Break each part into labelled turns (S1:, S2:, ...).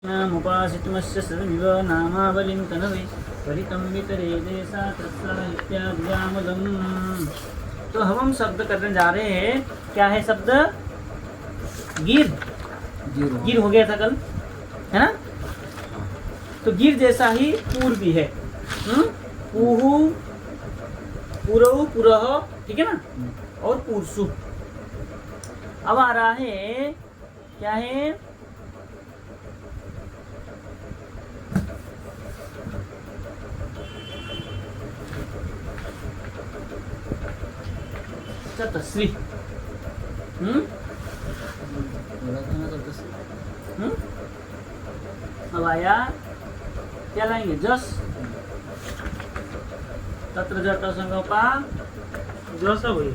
S1: नामुपासितुमस्य सर्वमिव नामावलिं तनवे परितं वितरे देशा तत्साहित्याद्यामलम्। तो हम शब्द करने जा रहे हैं। क्या है शब्द? गिर। गिर हो गया था कल, है ना? तो गिर जैसा ही पूर भी है। पूहु, पुरहु, पुरह, ठीक है ना? और पुरसु। अब आ रहा है, क्या है? चतस्री। अब आया, क्या लाएंगे? जस। तत्र जट संगपा
S2: जस है वही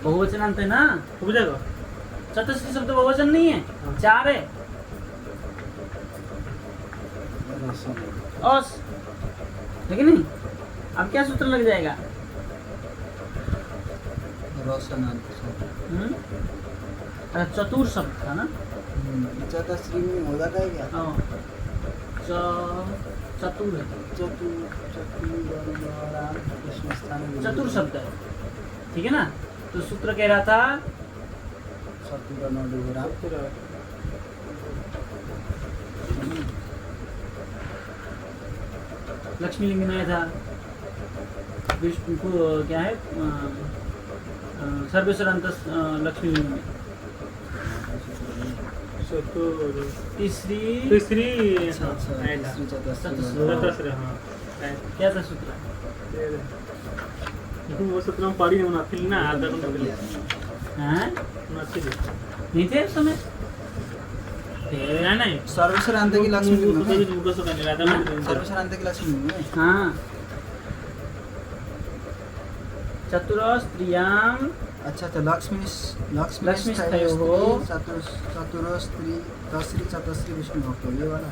S1: बहुवचन अंत है ना?
S2: हो जाएगा।
S1: चतस्री शब्द बहुवचन नहीं है, चार है। औस, ठीक है नहीं? अब क्या सूत्र लग जाएगा? चतुर शब्द था ना?
S3: चतुश्री में हो जाता है क्या?
S1: चतुर है, चतुर शब्द है, ठीक है ना? तो सूत्र कह रहा था लक्ष्मी लिंग में था। विष्णु को क्या है? सर्वेश्वर अंत लक्ष्मी लिंग में। तीसरी
S2: चतस्र। हाँ
S1: क्या था सूत्र?
S2: वो सूत्र हम पढ़ी नहीं थी ना, आधा घंटा पहले
S1: नहीं थे उस समय?
S2: नहीं
S3: सर्वेश्वरांत की लक्ष्मी
S2: सर्वेश्वरांत
S3: सर्वेश्वरांत की लक्ष्मी में।
S1: हाँ, चतुर स्त्रियाम।
S3: अच्छा तो लक्ष्मी चतुर स्त्री चतस्री विष्णु भक्त, ये वाला।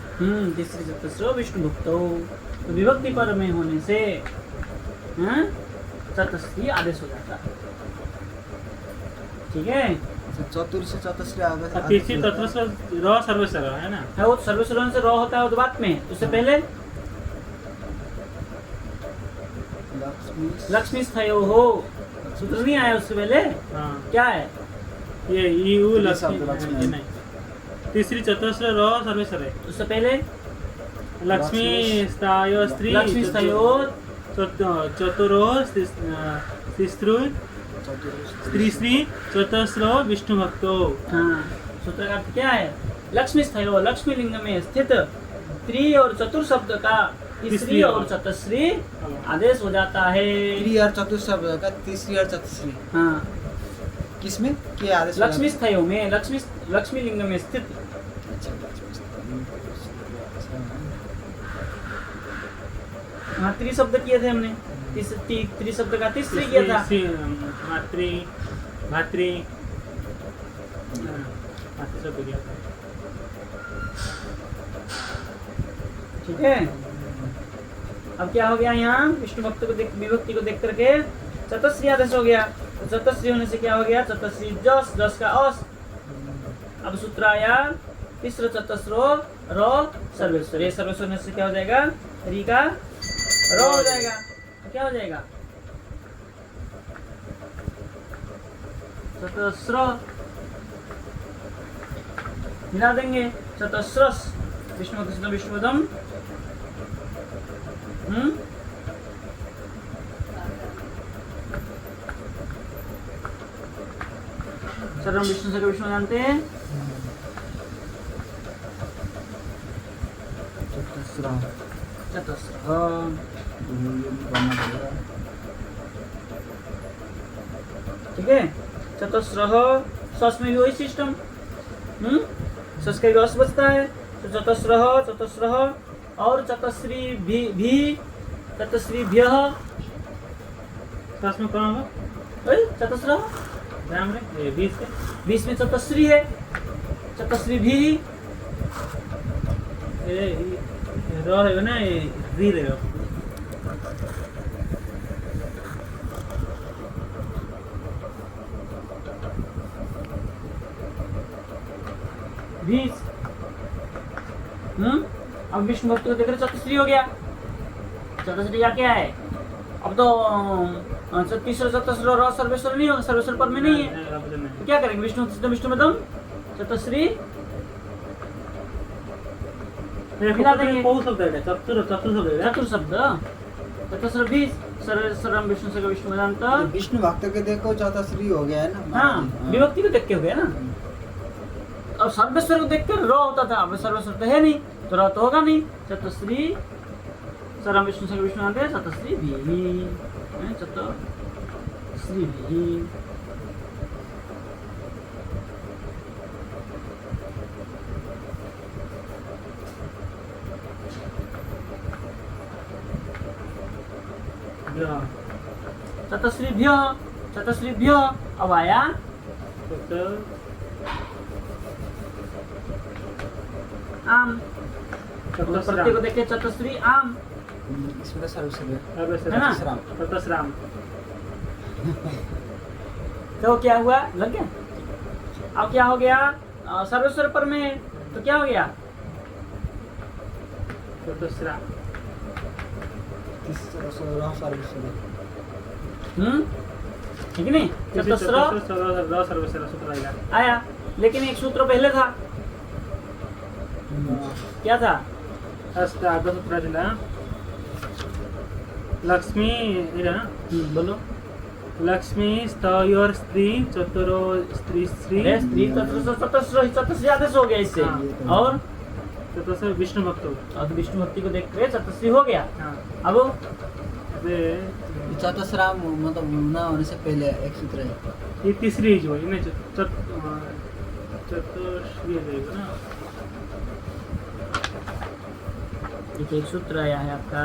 S1: तीसरी चतस्रो विष्णु भक्त। तो विभक्ति पर में होने से चतस्री आदेश हो जाता, ठीक है?
S3: चतुर से चतस्री आदेश।
S2: तीसरी चतुर्थ र सर्वेश्वर है ना?
S1: है वो सर्वेश्वर से र होता है वो बात में। उससे पहले लक्ष्मी स्थयो हो, सूत्र नहीं आया उससे पहले। क्या है
S2: ये यू लक्ष्मी नहीं। तीसरी चतुस्र र सर्वेश्वर है।
S1: उससे पहले
S2: लक्ष्मी स्थायो स्त्री,
S1: लक्ष्मी स्थयो
S2: चतुरो तिस्रु स्त्री श्री चतस्रो विष्णु भक्तो।
S1: हाँ, सूत्र का अर्थ क्या है? लक्ष्मी स्थयो, लक्ष्मी लिंग में स्थित त्रि और चतुर शब्द का तीसरी और चतस्री आदेश हो जाता है।
S3: त्रि और चतुर शब्द का तीसरी और चतस्री।
S1: हाँ,
S3: किसमें क्या आदेश?
S1: लक्ष्मी स्थयो में, लक्ष्मी लिंग में स्थित। हाँ, त्रि शब्द किए थे हमने। त्रि शब्द का तीसरी किया था।
S2: मातृ मातृ शब्द किया था,
S1: ठीक है? अब क्या हो गया यहाँ? विष्णु भक्त को विभक्ति को देख करके चतस्री आदेश हो गया। तो चतस्री होने से क्या हो गया? चतस्री जस, जस का अस। अब सूत्र आया तीसरा चतस्रो र सर्वेश्वर। ये सर्वेश्वर होने से क्या हो जाएगा? री का र हो जाएगा। तो क्या हो जाएगा? चतस्र मिला देंगे। चतस्रस विष्णु कृष्ण विष्णुदम। सर्वम विष्णु से विष्णु जानते हैं। चतस्र ठीक है? चतस्र सस में भी वही सिस्टम। सस का भी अस बचता है। तो चतस्र और चतस्री भी चतस्री भ्यः।
S2: सस में कौन होगा?
S1: चतस्र
S2: ध्यान में
S1: 20 में चतस्री है। चतस्री भी
S2: रहेगा ना, री रहेगा।
S1: अब विष्णु भक्ति को देख रहे चतुश्री हो गया। चतुश्री का क्या है? अब तो तीसरा चतुश्र र सर्वेश्वर नहीं होगा, सर्वेश्वर पर में नहीं है, तो क्या करेंगे? विष्णु विष्णु में चतुश्री मिला देंगे। चतुर शब्द चतुश्र भी सर्वम विष्णु से विष्णु वेदांत।
S3: विष्णु भक्त के देखो चतुश्री हो गया है ना।
S1: हाँ, विभक्ति को देख के हो गया ना। अब सर्वेश्वर को देख कर र होता था, अब सर्वेश्वर तो है नहीं, तो र तो होगा नहीं। चतुश्री सर्वम विष्णु से विष्णु वेदांत, चतुश्री भी चतुश्री भी। चतुश्रीभ्य चतुश्रीभ्य अब आया आम। प्रत्यय को देखे चतुश्री आम,
S3: इसमें सर्वेश्वर
S1: है ना?
S2: चतुश्राम।
S1: तो क्या हुआ? लग गया। अब क्या हो गया? सर्वेश्वर पर में तो क्या हो गया?
S2: चतुश्राम।
S1: ठीक नहीं? चतुश्र आया, लेकिन एक सूत्र पहले था। क्या था?
S2: लक्ष्मी
S1: बोलो।
S2: लक्ष्मी स्तयोर स्त्री चतुरो स्त्री श्री
S1: स्त्री चतुश्री आदेश हो गया इससे।
S2: हाँ।
S1: और
S2: चतुश्र विष्णु भक्त।
S1: अब विष्णु भक्ति को देख के चतुश्री हो गया।
S2: हाँ।
S1: अब
S3: चतुश्राम मतलब न होने से पहले एक सूत्र है।
S2: ये तीसरी जो है चतुश्री रहेगा ना।
S1: देखिए एक सूत्र आया है आपका।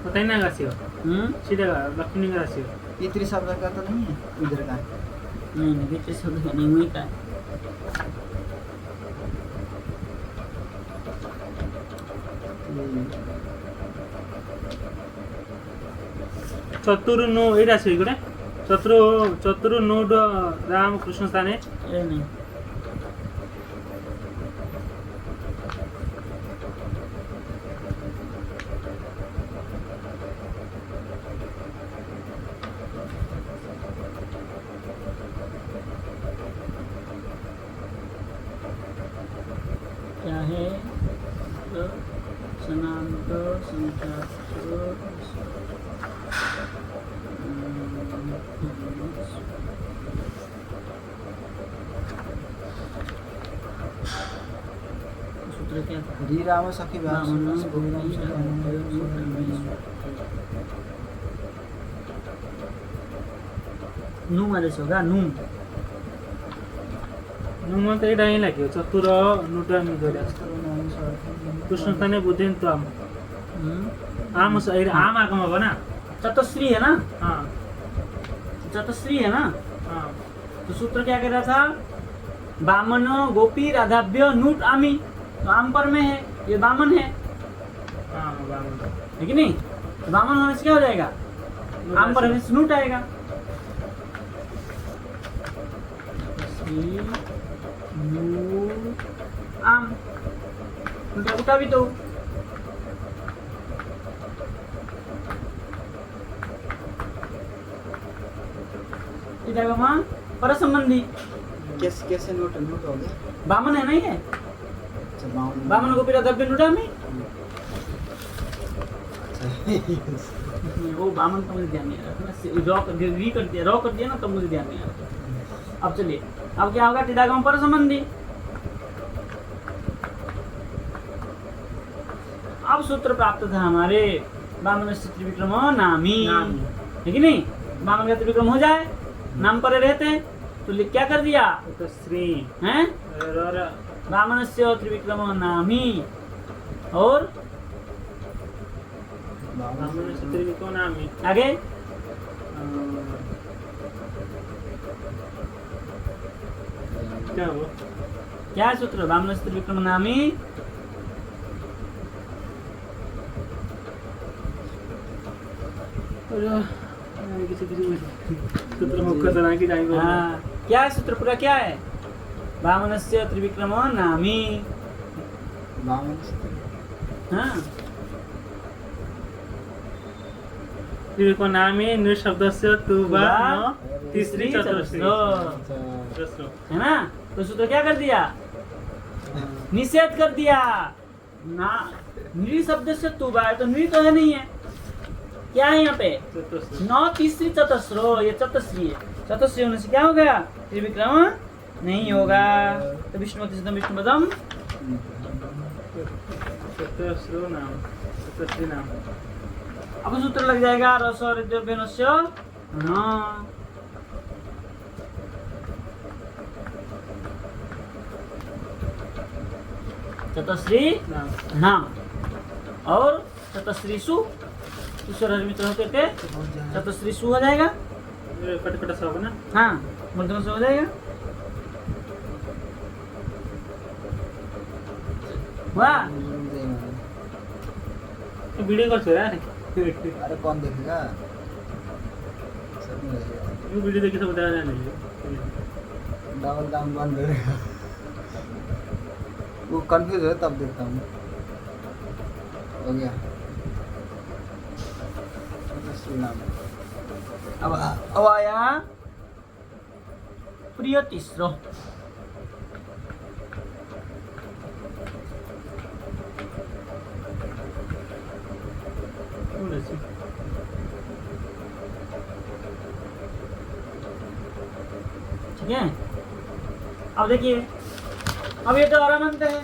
S2: पता ही ना राशि हो सीधा लक्ष्मी का राशि हो।
S3: पितृ शब्द का तो नहीं है इधर का।
S1: नहीं पितृ शब्द नहीं हुई का।
S2: चतुर्नो ये राशि हो चतुर्नोड राम कृष्ण स्थाने
S1: ये नहीं। क्या है? सनांत संख्या सूत्र क्या?
S3: हरि राम सखी
S1: नूम आदेश होगा। नूम
S2: नुम तो ये लगे चतुर नुटामी कृष्ण स्थाने बुद्धि आम आम आम आगम होगा ना।
S1: चतुश्री है ना?
S2: हाँ
S1: चतुश्री है ना?
S2: हाँ।
S1: तो सूत्र क्या कह रहा था? बामन गोपी राधाभ्य नूट आमी। तो आम पर में है, ये बामन है,
S2: हाँ बामन
S1: है कि नहीं? तो बामन होने से क्या हो जाएगा? आम पर होने से नूट आएगा। आम उठा भी तो वहाँ पर संबंधी
S3: कैसे कैसे नोट नोट हो गए।
S1: बामन है नहीं है?
S3: अच्छा
S1: बामन गोपी राधाभ्य नूटा में वो बामन तो मुझे ध्यान नहीं आ रहा था। री कर दिया, रॉ कर दिया ना, तब मुझे ध्यान नहीं आ रहा। अब चलिए, अब क्या होगा? टिडागम पर संबंधी। अब सूत्र प्राप्त था हमारे बामन से त्रिविक्रम नामी, है कि नहीं? बामन का त्रिविक्रम हो जाए, नाम पर रहते तो क्या कर दिया?
S2: तो श्री
S1: हैं? बामन से त्रिविक्रम नामी और
S2: बामन से त्रिविक्रम नामी
S1: आगे
S2: क्या हो?
S1: क्या है सूत्र? बामन से त्रिविक्रम नामी
S2: किसी सूत्र मुख्य तना की जाएंगे।
S1: हाँ, क्या है सूत्र पूरा? क्या है? वामनस्य त्रिविक्रमो नामी।
S3: वामन
S1: हाँ
S2: त्रिविक्रम नामी निशब्दस्य तुवा तीसरी चतुर्थी
S1: चतुस्रो है ना। तो सूत्र क्या कर दिया, निषेध कर दिया ना। नृ शब्द से तुबा है तो नृ तो है नहीं है, क्या है यहाँ पे नौ तीसरी चतस्रो, ये चतस्री है। चतस्री होने से क्या हो गया, त्रिविक्रम नहीं होगा। तो विष्णुपति सिद्धम विष्णुपदम
S2: चतुस्रो नाम चतुर्थी नाम।
S1: अब सूत्र लग जाएगा रस और द्रव्यनस्य न। चतस्री नाम और चतस्रीसु ईश्वर मित्र होते थे, चतस्रीसु हो जाएगा।
S2: कट सा होगा ना।
S1: हाँ मूर्धन से हो जाएगा। वाह
S2: वीडियो कॉल से
S3: अरे कौन देखेगा, सब नहीं देखेगा।
S2: ये वीडियो देखी तो बताया नहीं।
S3: डबल काम बंद करेगा, वो कंफ्यूज है तब देखता हूँ। हो गया
S1: अब आया प्रिय तीसरो। ठीक है, अब देखिए, अब ये तो आरामंत है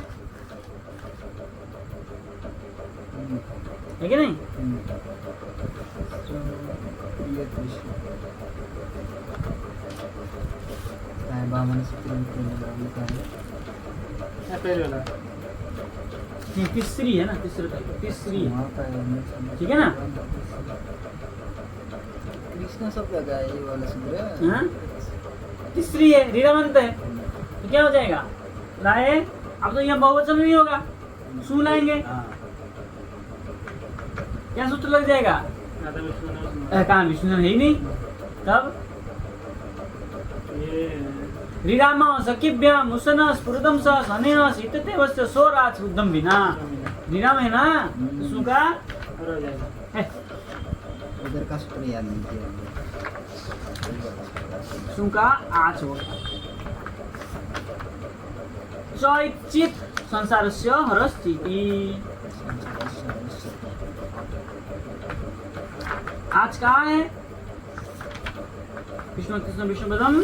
S1: कि नहीं।
S2: पहले वाला
S1: तीसरी है ना, तीसरी है, ठीक है ना।
S3: कृष्ण शब्द का ये वाला सूत्र
S1: हाँ? तीसरी है, रीरामंत है, तो क्या हो जाएगा, लाए। अब तो यहाँ बहुवचन नहीं होगा, सु लाएंगे, क्या सूत्र लग जाएगा। कहाँ विष्णु है ही नहीं, तब रीराम सखिभ्याम मुसन स्फुरदम स सनेन सीतते वस्य सोराच उद्दम बिना। रीराम है ना, सु का
S3: उधर का सूत्र याद नहीं किया।
S1: सु का आच होगा। चैचित संसारस्य हरस्थिति। आज कहाँ है, विष्णु कृष्ण विष्णुपदम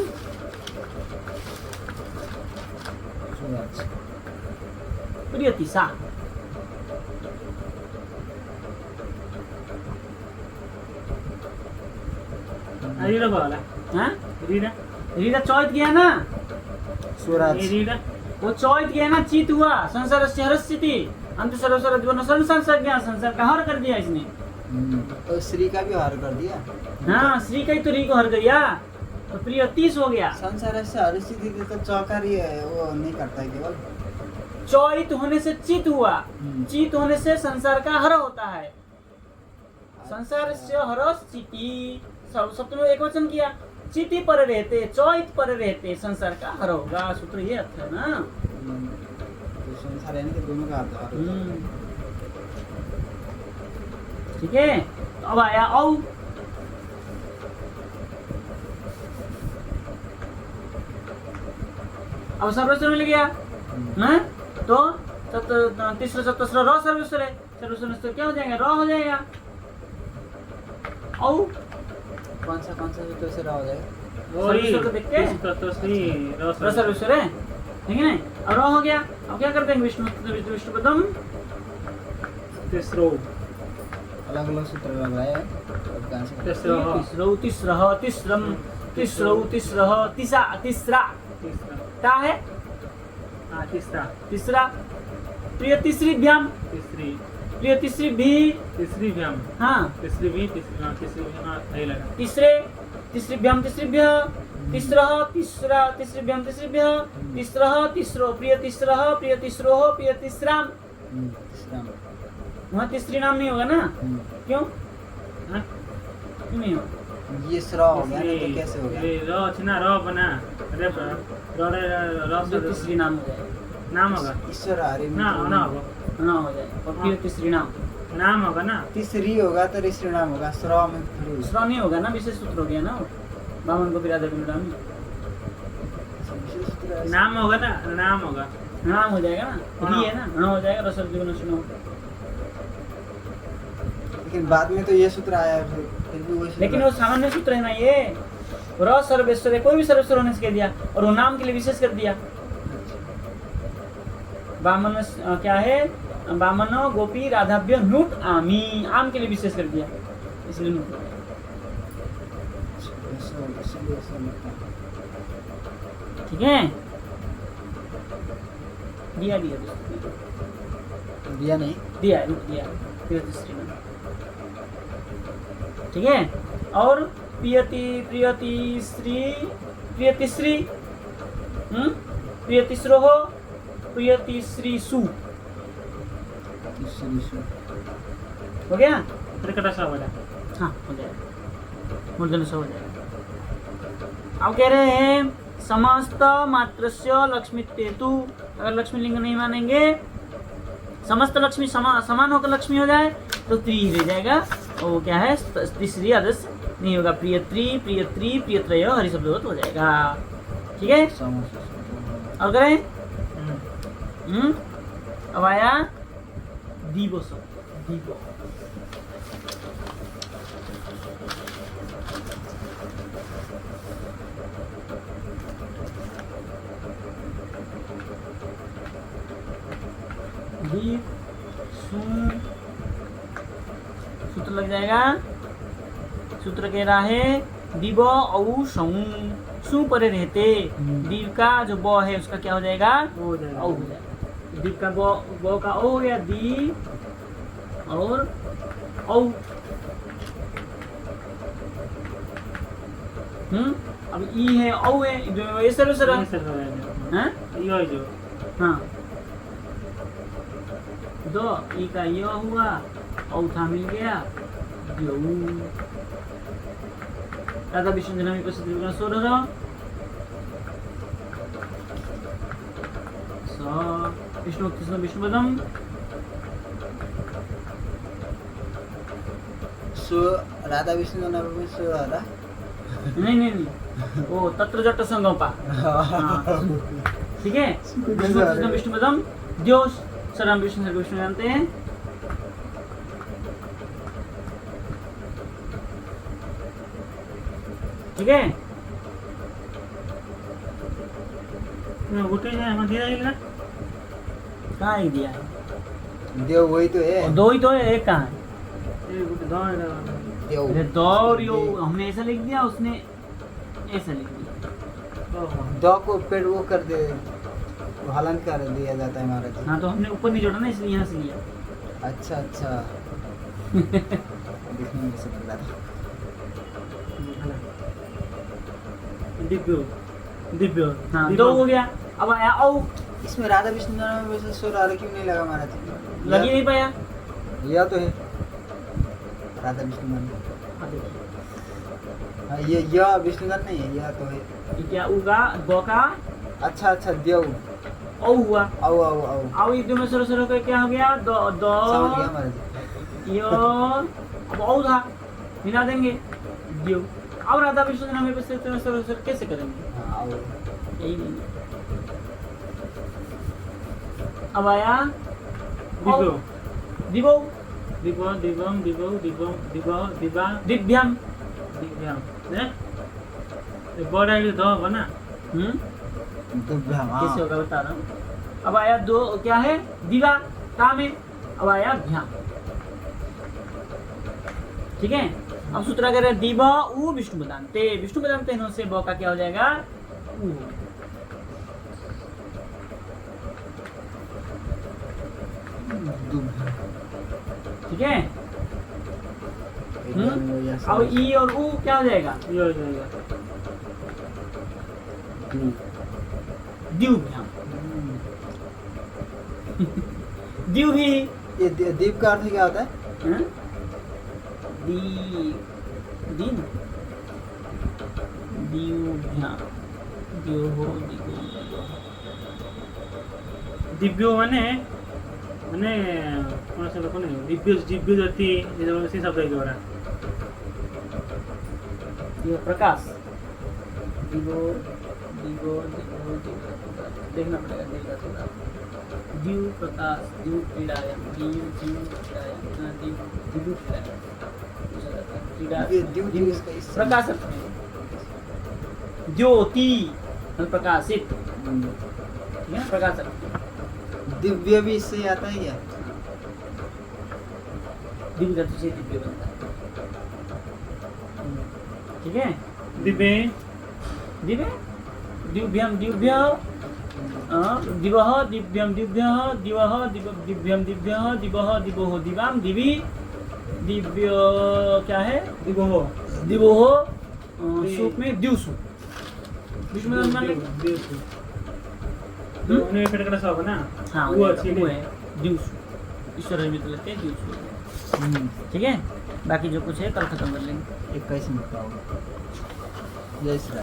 S1: प्रियतिसा।
S2: रीडा वाला
S1: हाँ
S2: रीडा
S1: रीडा चौथ गया ना,
S3: स्वराज
S2: रीडा
S1: वो चौथ गया ना, चित हुआ संसार से हरस्थिति अंत सर्वस्वर जीवन संसार संज्ञा, संसार का हर कर दिया इसने।
S3: तो श्री का भी हार कर दिया।
S1: हाँ श्री का ही तो री को हर गया, तो प्रिय 30 हो गया।
S3: संसार से हरस्थिति तो चौकारी है, वो नहीं करता है केवल।
S1: चौथ होने से चित हुआ, चित होने से संसार का हर होता है। संसार से हर स्थिति सप्तम एक वचन किया, चिति पर रहते चौथ पर रहते संसार का हर होगा। सूत्र ये अर्थ है ना।
S3: तो संसार है ना, दोनों का अर्थ है।
S1: ठीक है, तो अब आया औ। अब सर्वेश्वर मिल गया ना, तो तीसरा चतुस्र र सर्वेश्वर है, सर्वेश्वर क्या हो जाएगा, र हो जाएगा। औ
S3: कौन सा सूत्र से हो जाएगा,
S1: सर्वेश्वर को देखते हैं, र सर्वेश्वर है, ठीक है ना। अब र हो गया, अब क्या करते हैं, विष्णुपदम
S2: तीसरो
S3: अलग अलग सूत्र लग रहा है।
S1: क्या है, तीसरा प्रिय तीसरी भ्याम, प्रिय तीसरी भी,
S2: तीसरी भ्याम,
S1: हाँ
S2: तीसरी भी, तीसरी सही लगा।
S1: तीसरी भ्याम तीसरी भ्याम तीसरो प्रिय तीसराम। वहाँ तीसरी नाम नहीं होगा ना, क्यों, हाँ? क्यों नहीं होगा।
S3: ये श्रा हो गया ना, तो कैसे हो गया।
S2: र छ ना, र बना
S1: जो तीसरी नाम हो जाएगा,
S2: नाम होगा
S3: ईश्वर हरि
S2: ना ना होगा
S1: ना हो जाएगा। और फिर तीसरी नाम
S2: नाम होगा ना
S3: तीसरी होगा तो ऋषि नाम होगा, श्रव में थोड़ी होगा।
S1: श्रम ही होगा ना, विशेष सूत्र हो गया ना वो। बामन को फिर आधा नाम
S3: विशेष सूत्र है।
S2: नाम होगा ना नाम होगा
S1: नाम हो जाएगा ना, री है ना, हाँ हो जाएगा। रसल जीवन सुनो,
S3: लेकिन बाद में तो ये सूत्र आया है, फिर भी वही सूत्र
S1: लेकिन वो सामान्य सूत्र है ना ये। र सर्वेश्वर है, कोई भी सर्वेश्वर होने से कह दिया और वो नाम के लिए विशेष कर दिया। बामन क्या है, बामन गोपी राधाभ्य नुट आमी, आम के लिए विशेष कर दिया, इसलिए नुट हो गया।
S3: इसलिए ऐसा लगता है।
S1: ठीक है, दिया दिया दोस्तों,
S3: दिया नहीं,
S1: दिया रुक दिया, फिर तीसरी में। ठीक है, और प्रियति प्रियति श्री प्रियतिश्री, प्रियतिश्रो हो, प्रियतिश्री सु
S3: तीसरी सूत्र।
S1: हो गया।
S2: त्रिकटा सा वाला
S1: हाँ हो जाएगा, मूर्धन्य से हो जाएगा। अब कह रहे हैं समस्त मात्रस्य लक्ष्मीत्वेतु, अगर लक्ष्मी लिंग नहीं मानेंगे, समस्त लक्ष्मी समान होकर लक्ष्मी हो जाए तो त्रि रह जाएगा। और वो क्या है, तीसरी आदर्श नहीं होगा, प्रियत्री प्रियत्री प्रियत्रय हरि शब्द हो जाएगा। ठीक है, और करें अब आया दीवो शब्द, दीवो दीप सु, सूत्र लग जाएगा। सूत्र कह रहा है दीव औ सु परे रहते, दीव का जो ब है उसका क्या हो जाएगा,
S2: हो जाएगा
S1: औ हो जाएगा। दीप का ब का ओ हो गया दी और औ। अब ई है औ है, जो ये सर्वेश्वर है।
S2: ऐसे हो जाएगा
S1: हाँ
S2: यो जो
S1: हाँ, दो ई का यो हुआ, औ था मिल गया यो। राधा विष्णु जन्म प्रसिद्ध विग्रह 16 विष्णु कृष्ण विष्णुपदम
S3: सो राधा विष्णु का नाम में सो राधा।
S1: नहीं वो तत्र जट संगोपा। हाँ, ठीक है, विष्णु कृष्ण विष्णुपदम द्योष सर्वम विष्णु सर्व विष्णु जानते हैं। ठीक है,
S2: उठे जाए हम दिया ही ना
S1: कहाँ ही दिया है,
S3: देव वही तो है,
S1: और दो ही तो है, एक कहाँ है।
S2: ये उठे दौड़
S3: देव।
S1: अरे दौर यो हमने ऐसा लिख दिया, उसने ऐसा लिख दिया।
S3: दो को पेड़ वो कर दे, वो हलन कर दिया जाता है महाराज।
S1: हाँ तो हमने ऊपर नहीं जोड़ा ना, इसलिए यहाँ से लिया।
S3: अच्छा अच्छा देखने में ऐसा लग रहा था।
S2: दिव्यो दिव्यो
S1: हाँ दो हो गया। अब आया औ,
S3: इसमें राधा विष्णु नाम में वैसे सो राधा क्यों नहीं लगा महाराज?
S1: लग ही नहीं पाया।
S3: यह तो है राधा विष्णु नाम।
S1: हाँ, देखिए।
S3: हाँ ये यह विष्णुदान नहीं है, यह तो है।
S1: ये क्या उगा, गौ का
S3: अच्छा अच्छा देव
S1: औ हुआ।
S3: आओ आओ आओ
S1: औ एक दो में सरो सरो का क्या हो गया, दो
S3: समझ गया
S1: दो
S3: महाराज।
S1: यो, अब औ था मिला देंगे दियो। अब राधा विष्णु नाम में सरो सरो कैसे करेंगे,
S3: हाँ आओ।
S1: यही नहीं। अब आया
S2: दिव्यो
S1: दिवो
S2: दिव्यो दिव्यम दिव्यो दिव्यो दिव्यो दिव्या
S1: दिव्यम।
S2: दिव्यम ने ये बड़ा ये दो बना
S3: दिव्याम, हाँ।
S1: कैसे होगा बता रहा हूँ। अब आया दो क्या है, दिवा ता में, अब आया भ्याम। ठीक है, अब सूत्र कह रहे हैं दिवा उ विष्णु बदानते, विष्णु बदानते हैं से ब का क्या हो जाएगा, उ। ठीक है, अब ई और उ क्या हो जाएगा,
S2: यो जाएगा
S1: द्युभ्याम। द्यू भी
S3: ये दीप का अर्थ क्या होता है?
S1: हाँ? दीप दिन द्युभ्याम यो हो दिगो
S2: दिव्यो माने माने कोणाचं लोक नाही दिव्य दिव्य जाती से शब्द आहे जोरा
S1: यो प्रकाश दिगो दिगो दिगो दिगो देखना पड़ेगा देखना थोड़ा दिव प्रकाश दिव क्रीडायाम दिव दिव क्रीडायाम दिव दिव क्रीडायाम क्रीडा
S3: ये दिव दिव इसका इस
S1: प्रकाश ज्योति प्रकाशित ठीक है ना प्रकाश
S3: दिव्य भी इससे आता है क्या?
S1: दिव्य धातु से दिव्य बनता है ठीक है
S2: दिव्य
S1: दिव्य दिव्यम दिव्य दिवः दिव्यम दिव्यः दिवः दिव्यम दिव्यः दिवः दिवोः दिवाम दिवि दिव्य क्या है
S2: दिवो
S1: दिवोः सूप में दिवसु बीच में मान ले
S2: उन्हें फिर कड़ा सा ना
S1: हाँ
S2: वो अच्छी
S1: वो
S2: है
S1: है दिवसु ईश्वर में तो लगते हैं दिवसु ठीक है बाकी जो कुछ है कल खत्म कर लेंगे
S3: 21 मिनट का होगा। जय श्री राम।